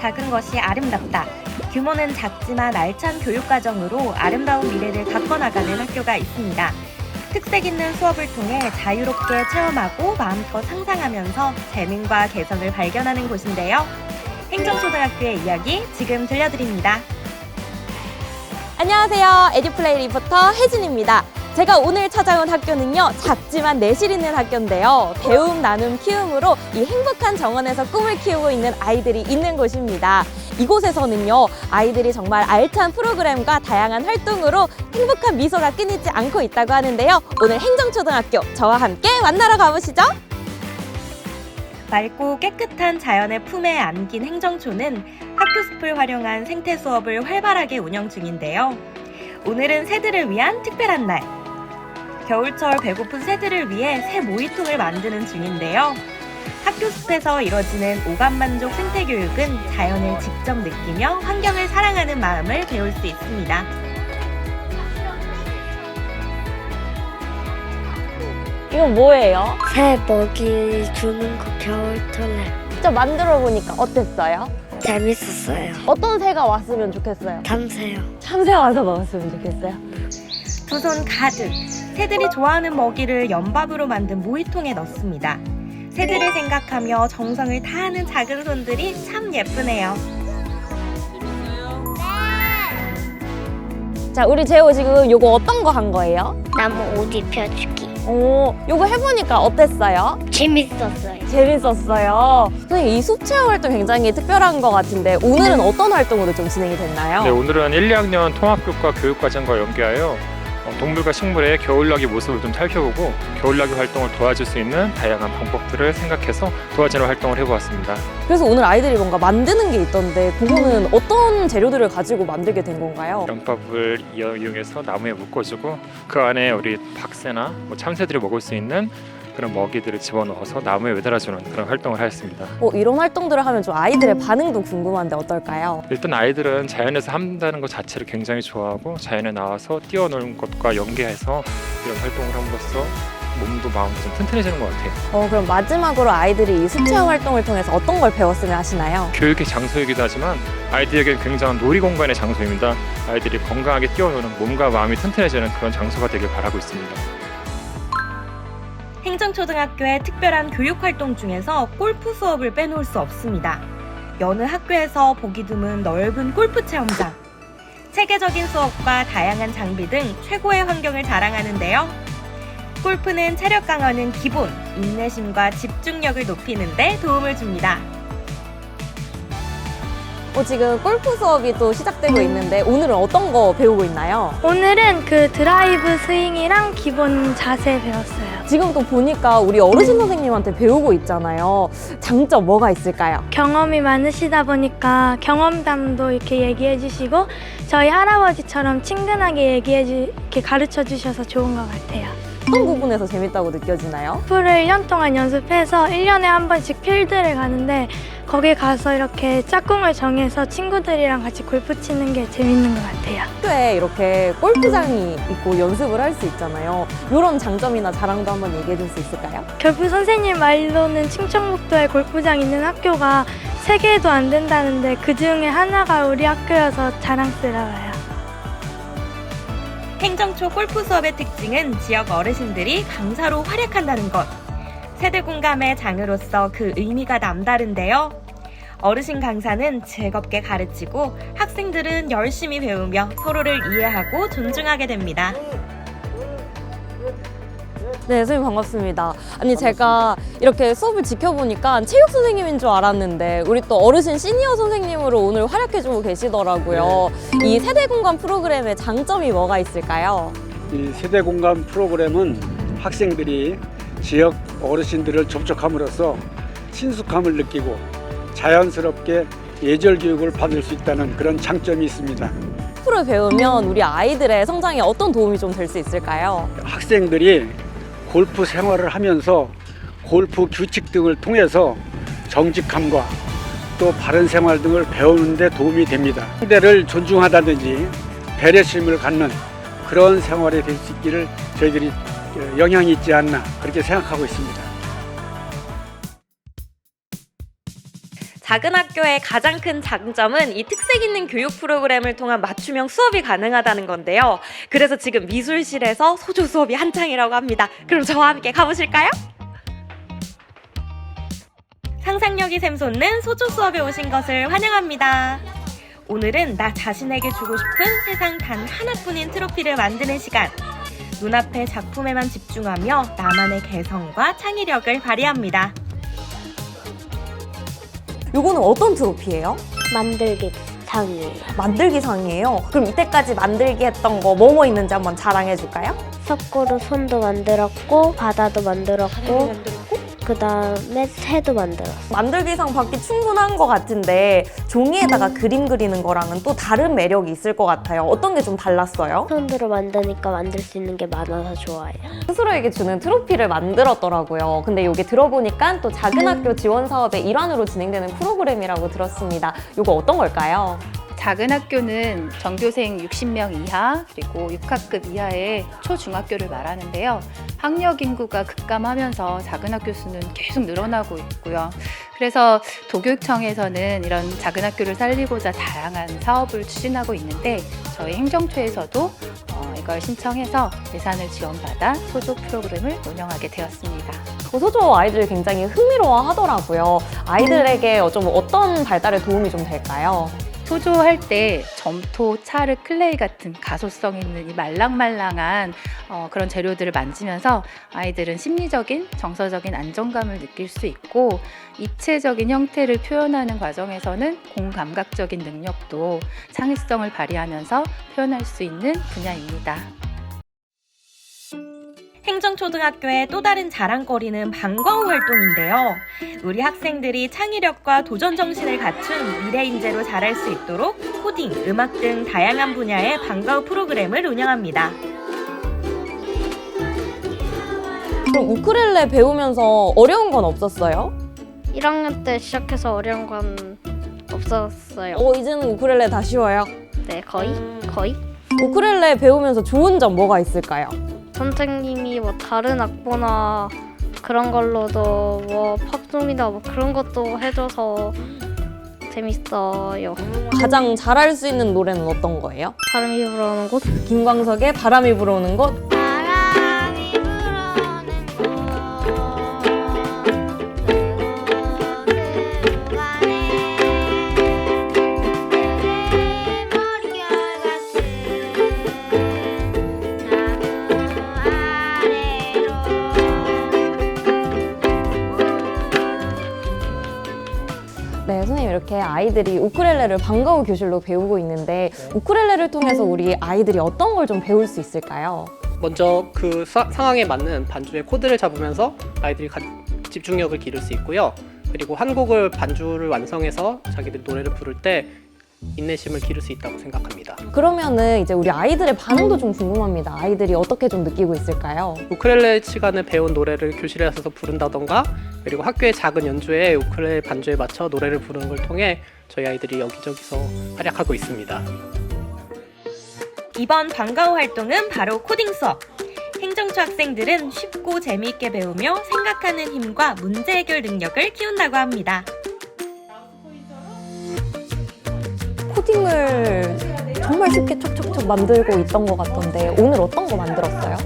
작은 것이 아름답다. 규모는 작지만 알찬 교육과정으로 아름다운 미래를 바꿔나가는 학교가 있습니다. 특색 있는 수업을 통해 자유롭게 체험하고 마음껏 상상하면서 재능과 개성을 발견하는 곳인데요. 행정초등학교의 이야기 지금 들려드립니다. 안녕하세요. 에듀플레이 리포터 혜진입니다. 제가 오늘 찾아온 학교는요, 작지만 내실 있는 학교인데요. 배움, 나눔, 키움으로 이 행복한 정원에서 꿈을 키우고 있는 아이들이 있는 곳입니다. 이곳에서는요, 아이들이 정말 알찬 프로그램과 다양한 활동으로 행복한 미소가 끊이지 않고 있다고 하는데요. 오늘 행정초등학교 저와 함께 만나러 가보시죠. 맑고 깨끗한 자연의 품에 안긴 행정초는 학교 숲을 활용한 생태 수업을 활발하게 운영 중인데요. 오늘은 새들을 위한 특별한 날. 겨울철 배고픈 새들을 위해 새 모이통을 만드는 중인데요. 학교 숲에서 이뤄지는 오감만족 생태 교육은 자연을 직접 느끼며 환경을 사랑하는 마음을 배울 수 있습니다. 이건 뭐예요? 새 먹이 주는 거 겨울철에 직접 만들어 보니까 어땠어요? 재밌었어요. 어떤 새가 왔으면 좋겠어요? 참새요. 참새 와서 먹었으면 좋겠어요. 두 손 가득 새들이 좋아하는 먹이를 연밥으로 만든 모이통에 넣습니다. 새들을 생각하며 정성을 다하는 작은 손들이 참 예쁘네요. 자, 우리 재호 지금 요거 어떤 거 한 거예요? 나무 옷 입혀주기. 요거 해보니까 어땠어요? 재밌었어요. 재밌었어요. 선생님, 이 숲 체험 활동 굉장히 특별한 것 같은데 오늘은 어떤 활동으로 좀 진행이 됐나요? 네, 오늘은 1, 2학년 통합교과 교육과정과 연계하여 동물과 식물의 겨울나기 모습을 좀 살펴보고 겨울나기 활동을 도와줄 수 있는 다양한 방법들을 생각해서 도와주는 활동을 해보았습니다. 그래서 오늘 아이들이 뭔가 만드는 게 있던데 그거는 어떤 재료들을 가지고 만들게 된 건가요? 연밥을 이용해서 나무에 묶어주고 그 안에 우리 박새나 참새들이 먹을 수 있는 그런 먹이들을 집어넣어서 나무에 매달아주는 그런 활동을 하였습니다. 이런 활동들을 하면 좀 아이들의 반응도 궁금한데 어떨까요? 일단 아이들은 자연에서 한다는 것 자체를 굉장히 좋아하고 자연에 나와서 뛰어노는 것과 연계해서 이런 활동을 함으로써 몸도 마음도 좀 튼튼해지는 것 같아요. 그럼 마지막으로 아이들이 이 숲 체험 활동을 통해서 어떤 걸 배웠으면 하시나요? 교육의 장소이기도 하지만 아이들에게 굉장한 놀이공간의 장소입니다. 아이들이 건강하게 뛰어노는 몸과 마음이 튼튼해지는 그런 장소가 되길 바라고 있습니다. 행정초등학교의 특별한 교육활동 중에서 골프 수업을 빼놓을 수 없습니다. 여느 학교에서 보기 드문 넓은 골프 체험장. 체계적인 수업과 다양한 장비 등 최고의 환경을 자랑하는데요. 골프는 체력 강화는 기본, 인내심과 집중력을 높이는 데 도움을 줍니다. 지금 골프 수업이 또 시작되고 있는데 오늘은 어떤 거 배우고 있나요? 오늘은 그 드라이브 스윙이랑 기본 자세 배웠어요. 지금 또 보니까 우리 어르신 선생님한테 배우고 있잖아요. 장점 뭐가 있을까요? 경험이 많으시다 보니까 경험담도 이렇게 얘기해 주시고 저희 할아버지처럼 친근하게 이렇게 가르쳐 주셔서 좋은 것 같아요. 어떤 부분에서 재밌다고 느껴지나요? 골프를 1년 동안 연습해서 1년에 한 번씩 필드를 가는데 거기 가서 이렇게 짝꿍을 정해서 친구들이랑 같이 골프 치는 게 재밌는 것 같아요. 학교에 이렇게 골프장이 있고 연습을 할 수 있잖아요. 이런 장점이나 자랑도 한번 얘기해 줄 수 있을까요? 골프 선생님 말로는 충청북도에 골프장 있는 학교가 3개도 안 된다는데 그 중에 하나가 우리 학교여서 자랑스러워요. 행정초 골프 수업의 특징은 지역 어르신들이 강사로 활약한다는 것. 세대 공감의 장으로서 그 의미가 남다른데요. 어르신 강사는 즐겁게 가르치고 학생들은 열심히 배우며 서로를 이해하고 존중하게 됩니다. 네, 선생님 반갑습니다. 아니 제가 이렇게 수업을 지켜보니까 체육 선생님인 줄 알았는데 우리 또 어르신 시니어 선생님으로 오늘 활약해주고 계시더라고요. 이 세대 공감 프로그램의 장점이 뭐가 있을까요? 이 세대 공감 프로그램은 학생들이 지역 어르신들을 접촉함으로써 친숙함을 느끼고 자연스럽게 예절 교육을 받을 수 있다는 그런 장점이 있습니다. 골프를 배우면 우리 아이들의 성장에 어떤 도움이 좀 될 수 있을까요? 학생들이 골프 생활을 하면서 골프 규칙 등을 통해서 정직함과 또 바른 생활 등을 배우는 데 도움이 됩니다. 상대를 존중하다든지 배려심을 갖는 그런 생활이 될 수 있기를 저희들이 영향이 있지 않나 그렇게 생각하고 있습니다. 작은 학교의 가장 큰 장점은 이 특색 있는 교육 프로그램을 통한 맞춤형 수업이 가능하다는 건데요. 그래서 지금 미술실에서 소조 수업이 한창이라고 합니다. 그럼 저와 함께 가보실까요? 상상력이 샘솟는 소조 수업에 오신 것을 환영합니다. 오늘은 나 자신에게 주고 싶은 세상 단 하나뿐인 트로피를 만드는 시간. 눈앞의 작품에만 집중하며 나만의 개성과 창의력을 발휘합니다. 요거는 어떤 트로피예요? 만들기 상이에요. 만들기상이에요. 그럼 이때까지 만들기 했던 거 뭐뭐 있는지 한번 자랑해 줄까요? 석고로 손도 만들었고 바다도 만들었고 그 다음에 새도 만들었어요. 만들기상 받기 충분한 것 같은데 종이에다가 그림 그리는 거랑은 또 다른 매력이 있을 것 같아요. 어떤 게 좀 달랐어요? 손으로 만드니까 만들 수 있는 게 많아서 좋아요. 스스로에게 주는 트로피를 만들었더라고요. 근데 이게 들어보니까 또 작은 학교 지원 사업의 일환으로 진행되는 프로그램이라고 들었습니다. 이거 어떤 걸까요? 작은 학교는 전교생 60명 이하 그리고 6학급 이하의 초중학교를 말하는데요. 학력 인구가 급감하면서 작은 학교 수는 계속 늘어나고 있고요. 그래서 도교육청에서는 이런 작은 학교를 살리고자 다양한 사업을 추진하고 있는데 저희 행정처에서도 이걸 신청해서 예산을 지원받아 소조 프로그램을 운영하게 되었습니다. 소조 아이들이 굉장히 흥미로워 하더라고요. 아이들에게 좀 어떤 발달에 도움이 좀 될까요? 소조할 때 점토, 찰르, 클레이 같은 가소성 있는 이 말랑말랑한 그런 재료들을 만지면서 아이들은 심리적인, 정서적인 안정감을 느낄 수 있고 입체적인 형태를 표현하는 과정에서는 공감각적인 능력도 창의성을 발휘하면서 표현할 수 있는 분야입니다. 행정초등학교의 또 다른 자랑거리는 방과후 활동인데요. 우리 학생들이 창의력과 도전 정신을 갖춘 미래 인재로 자랄 수 있도록 코딩, 음악 등 다양한 분야의 방과후 프로그램을 운영합니다. 그럼 우쿨렐레 배우면서 어려운 건 없었어요? 1학년 때 시작해서 어려운 건 없었어요. 이제는 우쿨렐레 다 쉬워요? 네, 거의. 우쿨렐레 배우면서 좋은 점 뭐가 있을까요? 선생님이 뭐 다른 악보나 그런 걸로도 뭐 팝송이나 뭐 그런 것도 해줘서 재밌어요. 가장 잘할 수 있는 노래는 어떤 거예요? 바람이 불어오는 곳? 김광석의 바람이 불어오는 곳? 바람이 불어오는 네, 선생님 이렇게 아이들이 우쿨렐레를 방과후 교실로 배우고 있는데 우쿨렐레를 통해서 우리 아이들이 어떤 걸 좀 배울 수 있을까요? 먼저 그 상황에 맞는 반주의 코드를 잡으면서 아이들이 집중력을 기를 수 있고요. 그리고 한 곡을 반주를 완성해서 자기들이 노래를 부를 때 인내심을 기를 수 있다고 생각합니다. 그러면은 이제 우리 아이들의 반응도 좀 궁금합니다. 아이들이 어떻게 좀 느끼고 있을까요? 우쿨렐레 시간에 배운 노래를 교실에 와서 부른다던가 그리고 학교의 작은 연주에 우쿨렐레 반주에 맞춰 노래를 부르는 걸 통해 저희 아이들이 여기저기서 활약하고 있습니다. 이번 방과후 활동은 바로 코딩 수업. 행정초 학생들은 쉽고 재미있게 배우며 생각하는 힘과 문제 해결 능력을 키운다고 합니다. 코딩을 정말 쉽게 척척척 만들고 있던 것 같던데 오늘 어떤 거 만들었어요?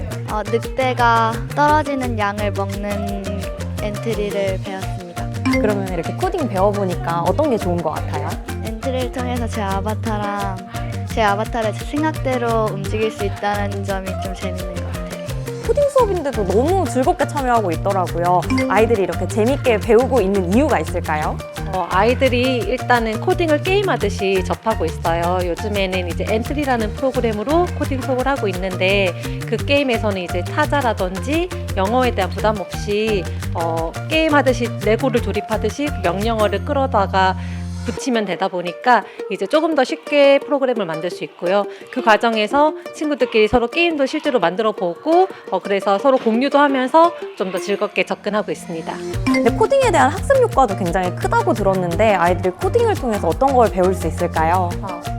늑대가 떨어지는 양을 먹는 엔트리를 배웠습니다. 그러면 이렇게 코딩 배워보니까 어떤 게 좋은 것 같아요? 엔트리를 통해서 제 아바타를 제 생각대로 움직일 수 있다는 점이 좀 재밌는 것 같아요. 코딩 수업인데도 너무 즐겁게 참여하고 있더라고요. 아이들이 이렇게 재밌게 배우고 있는 이유가 있을까요? 아이들이 일단은 코딩을 게임하듯이 접하고 있어요. 요즘에는 이제 엔트리라는 프로그램으로 코딩 수업을 하고 있는데 그 게임에서는 이제 타자라든지 영어에 대한 부담 없이 게임하듯이 레고를 조립하듯이 명령어를 끌어다가 붙이면 되다 보니까 이제 조금 더 쉽게 프로그램을 만들 수 있고요. 그 과정에서 친구들끼리 서로 게임도 실제로 만들어 보고 그래서 서로 공유도 하면서 좀 더 즐겁게 접근하고 있습니다. 근데 코딩에 대한 학습 효과도 굉장히 크다고 들었는데 아이들이 코딩을 통해서 어떤 걸 배울 수 있을까요?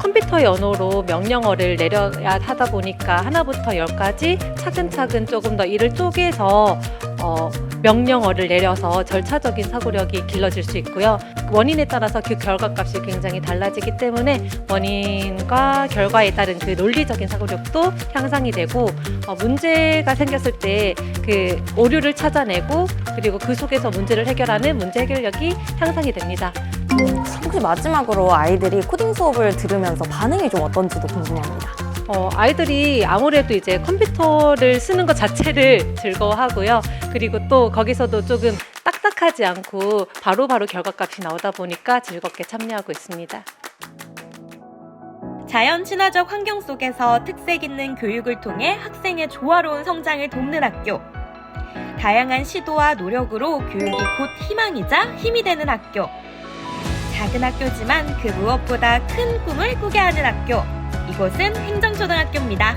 컴퓨터의 언어로 명령어를 내려야 하다 보니까 하나부터 10까지 차근차근 조금 더 일을 쪼개서 명령어를 내려서 절차적인 사고력이 길러질 수 있고요. 원인에 따라서 그 결과값이 굉장히 달라지기 때문에 원인과 결과에 따른 그 논리적인 사고력도 향상이 되고 문제가 생겼을 때 그 오류를 찾아내고 그리고 그 속에서 문제를 해결하는 문제 해결력이 향상이 됩니다. 혹시 마지막으로 아이들이 코딩 수업을 들으면서 반응이 좀 어떤지도 궁금합니다. 아이들이 아무래도 이제 컴퓨터를 쓰는 것 자체를 즐거워하고요. 그리고 또 거기서도 조금 딱딱하지 않고 바로바로 결과값이 나오다 보니까 즐겁게 참여하고 있습니다. 자연 친화적 환경 속에서 특색 있는 교육을 통해 학생의 조화로운 성장을 돕는 학교. 다양한 시도와 노력으로 교육이 곧 희망이자 힘이 되는 학교. 작은 학교지만 그 무엇보다 큰 꿈을 꾸게 하는 학교. 이곳은 행정초등학교입니다.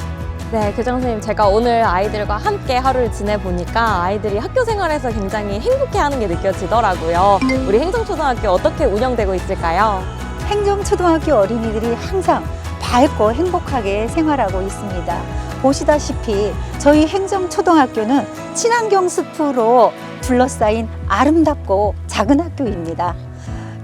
네, 교장 선생님, 제가 오늘 아이들과 함께 하루를 지내보니까 아이들이 학교 생활에서 굉장히 행복해하는 게 느껴지더라고요. 우리 행정초등학교 어떻게 운영되고 있을까요? 행정초등학교 어린이들이 항상 밝고 행복하게 생활하고 있습니다. 보시다시피 저희 행정초등학교는 친환경 숲으로 둘러싸인 아름답고 작은 학교입니다.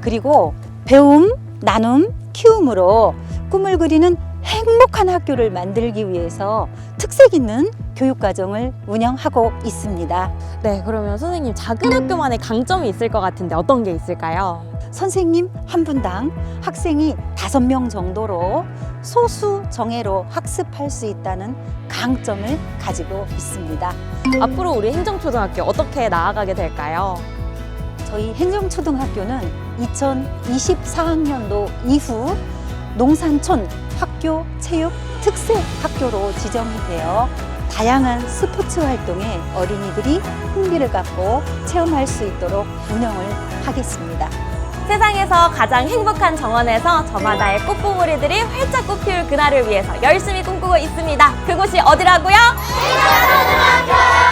그리고 배움, 나눔, 키움으로 꿈을 그리는 행복한 학교를 만들기 위해서 특색 있는 교육과정을 운영하고 있습니다. 네, 그러면 선생님, 작은 학교만의 강점이 있을 것 같은데 어떤 게 있을까요? 선생님 한 분당 학생이 5명 정도로 소수 정예로 학습할 수 있다는 강점을 가지고 있습니다. 앞으로 우리 행정초등학교 어떻게 나아가게 될까요? 저희 행정초등학교는 2024학년도 이후 농산촌 학교 체육 특색 학교로 지정이 되어 다양한 스포츠 활동에 어린이들이 흥미를 갖고 체험할 수 있도록 운영을 하겠습니다. 세상에서 가장 행복한 정원에서 저마다의 꽃봉오리들이 활짝 꽃피울 그날을 위해서 열심히 꿈꾸고 있습니다. 그곳이 어디라고요? 행정초등학교!